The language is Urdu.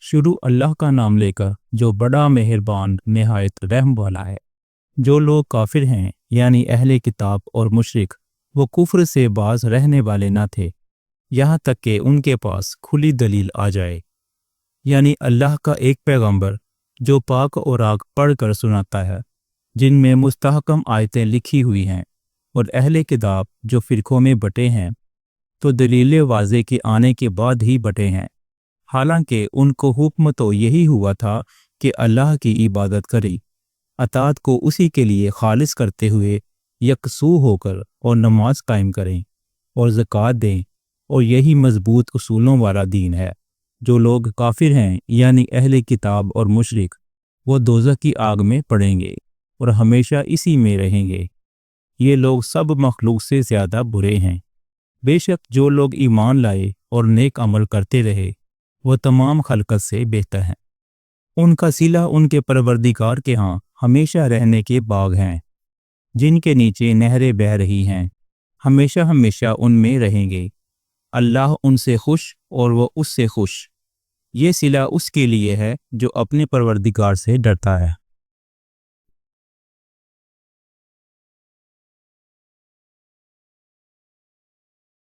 شروع اللہ کا نام لے کر جو بڑا مہربان نہایت رحم والا ہے۔ جو لوگ کافر ہیں یعنی اہل کتاب اور مشرک، وہ کفر سے باز رہنے والے نہ تھے یہاں تک کہ ان کے پاس کھلی دلیل آ جائے، یعنی اللہ کا ایک پیغمبر جو پاک اور راگ پڑھ کر سناتا ہے، جن میں مستحکم آیتیں لکھی ہوئی ہیں، اور اہل کتاب جو فرقوں میں بٹے ہیں تو دلیل واضح کے آنے کے بعد ہی بٹے ہیں، حالانکہ ان کو حکم تو یہی ہوا تھا کہ اللہ کی عبادت کریں، اطاعت کو اسی کے لیے خالص کرتے ہوئے یکسو ہو کر اور نماز قائم کریں اور زکوٰۃ دیں، اور یہی مضبوط اصولوں والا دین ہے۔ جو لوگ کافر ہیں یعنی اہل کتاب اور مشرک، وہ دوزخ کی آگ میں پڑیں گے اور ہمیشہ اسی میں رہیں گے۔ یہ لوگ سب مخلوق سے زیادہ برے ہیں۔ بے شک جو لوگ ایمان لائے اور نیک عمل کرتے رہے، وہ تمام خلقت سے بہتر ہیں۔ ان کا صلہ ان کے پروردگار کے ہاں ہمیشہ رہنے کے باغ ہیں، جن کے نیچے نہریں بہہ رہی ہیں، ہمیشہ ہمیشہ ان میں رہیں گے۔ اللہ ان سے خوش اور وہ اس سے خوش۔ یہ صلہ اس کے لیے ہے جو اپنے پروردگار سے ڈرتا ہے۔